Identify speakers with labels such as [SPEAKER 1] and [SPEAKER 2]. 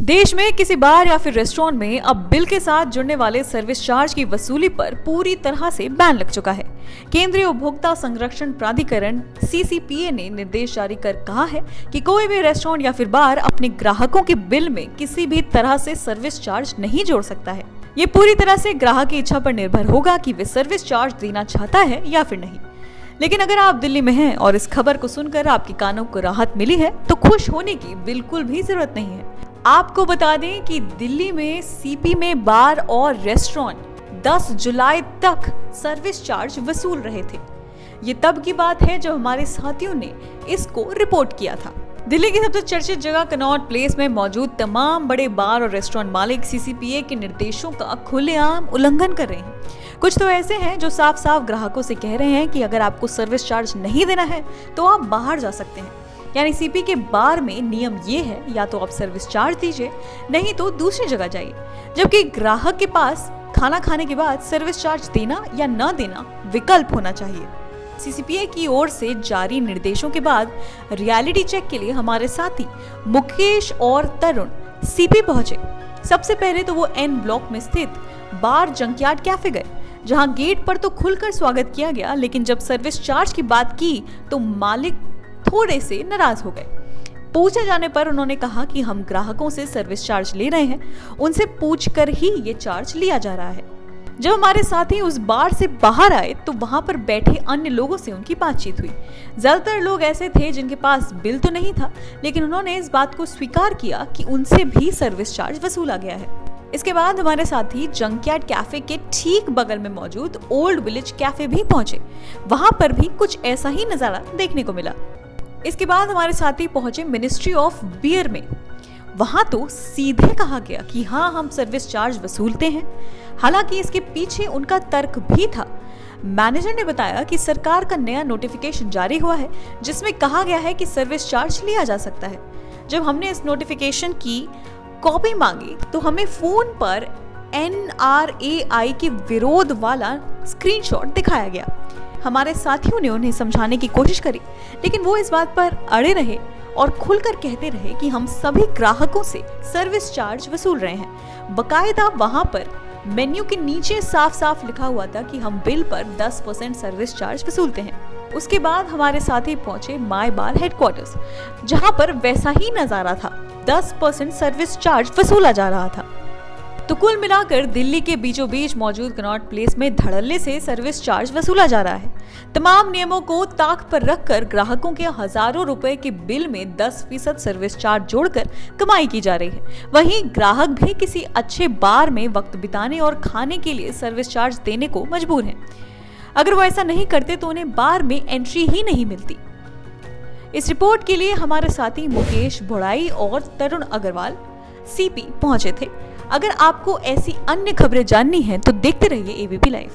[SPEAKER 1] देश में किसी बार या फिर रेस्टोरेंट में अब बिल के साथ जुड़ने वाले सर्विस चार्ज की वसूली पर पूरी तरह से बैन लग चुका है। केंद्रीय उपभोक्ता संरक्षण प्राधिकरण CCPA ने निर्देश जारी कर कहा है कि कोई भी रेस्टोरेंट या फिर बार अपने ग्राहकों के बिल में किसी भी तरह से सर्विस चार्ज नहीं जोड़ सकता है। ये पूरी तरह से ग्राहक की इच्छा पर निर्भर होगा कि वे सर्विस चार्ज देना चाहता है या फिर नहीं। लेकिन अगर आप दिल्ली में हैं और इस खबर को सुनकर आपके कानों को राहत मिली है तो खुश होने की बिल्कुल भी जरूरत नहीं है। आपको बता दें कि दिल्ली में CP में बार और रेस्टोरेंट 10 जुलाई तक सर्विस चार्ज वसूल रहे थे। ये तब की बात है जब हमारे साथियों ने इसको रिपोर्ट किया था। दिल्ली की सबसे चर्चित जगह कनॉट प्लेस में मौजूद तमाम बड़े बार और रेस्टोरेंट मालिक CCPA के निर्देशों का खुलेआम उल्लंघन कर रहे हैं। कुछ तो ऐसे हैं जो साफ साफ ग्राहकों से कह रहे हैं कि अगर आपको सर्विस चार्ज नहीं देना है तो आप बाहर जा सकते हैं। यानी CP के बार में नियम ये है, या तो आप सर्विस चार्ज दीजिए, नहीं तो दूसरी जगह जाइए। जबकि ग्राहक के पास खाना खाने के बाद सर्विस चार्ज देना या न देना विकल्प होना चाहिए। CCPA की ओर से जारी निर्देशों के बाद रियलिटी चेक के लिए हमारे साथी मुकेश और तरुण CP पहुंचे। सबसे पहले तो वो N ब्लॉक में स्थित बार जंकयार्ड कैफे गए, जहां गेट पर तो खुलकर स्वागत किया गया, लेकिन जब सर्विस चार्ज की बात की तो मालिक थोड़े से नाराज हो गए। पूछे जाने पर उन्होंने कहा कि हम ग्राहकों से सर्विस चार्ज ले रहे हैं, उनसे पूछकर ही ये चार्ज लिया जा रहा है। जब हमारे साथी उस बार से बाहर आए तो वहां पर बैठे अन्य लोगों से उनकी बातचीत हुई। ज्यादातर लोग ऐसे थे जिनके पास बिल तो नहीं था, लेकिन उन्होंने इस बात को स्वीकार किया कि उनसे भी सर्विस चार्ज वसूला गया है। इसके बाद हमारे साथी जंकयार्ड कैफे के ठीक बगल में मौजूद ओल्ड विलेज कैफे भी पहुंचे। वहां पर भी कुछ ऐसा ही नजारा देखने को मिला। इसके बाद हमारे साथी पहुंचे मिनिस्ट्री ऑफ बियर में। वहां तो सीधे कहा गया कि हाँ, हम सर्विस चार्ज वसूलते हैं। हालांकि इसके पीछे उनका तर्क भी था। मैनेजर ने बताया कि सरकार का नया नोटिफिकेशन जारी हुआ है जिसमें कहा गया है कि सर्विस चार्ज लिया जा सकता है। जब हमने इस नोटिफिकेशन की कॉपी मांगी तो हमें फोन पर NRAI के विरोध वाला स्क्रीनशॉट दिखाया गया। हमारे साथियों ने उन्हें समझाने की कोशिश करी, लेकिन वो इस बात पर अड़े रहे और खुलकर कहते रहे कि हम सभी ग्राहकों से सर्विस चार्ज वसूल रहे हैं। बकायदा वहां पर मेन्यू के नीचे साफ साफ लिखा हुआ था कि हम बिल पर 10% सर्विस चार्ज वसूलते हैं। उसके बाद हमारे साथी पहुंचे माय बार हेडक्वार्टर्स, जहां पर वैसा ही नजारा था, 10% सर्विस चार्ज वसूला जा रहा था। तो कुल मिलाकर दिल्ली के बीचों बीच मौजूद कनॉट प्लेस में धड़ल्ले से सर्विस चार्ज वसूला जा रहा है। तमाम नियमों को ताक पर रखकर ग्राहकों के हजारों रुपए के बिल में 10% सर्विस चार्ज जोड़कर कमाई की जा रही है। वहीं ग्राहक भी किसी अच्छे बार में वक्त बिताने और खाने के लिए सर्विस चार्ज देने को मजबूर हैं। अगर वो ऐसा नहीं करते तो उन्हें बार में एंट्री ही नहीं मिलती। इस रिपोर्ट के लिए हमारे साथी मुकेश भोड़ाई और तरुण अग्रवाल CP पहुंचे थे। अगर आपको ऐसी अन्य खबरें जाननी हैं तो देखते रहिए ABP लाइव।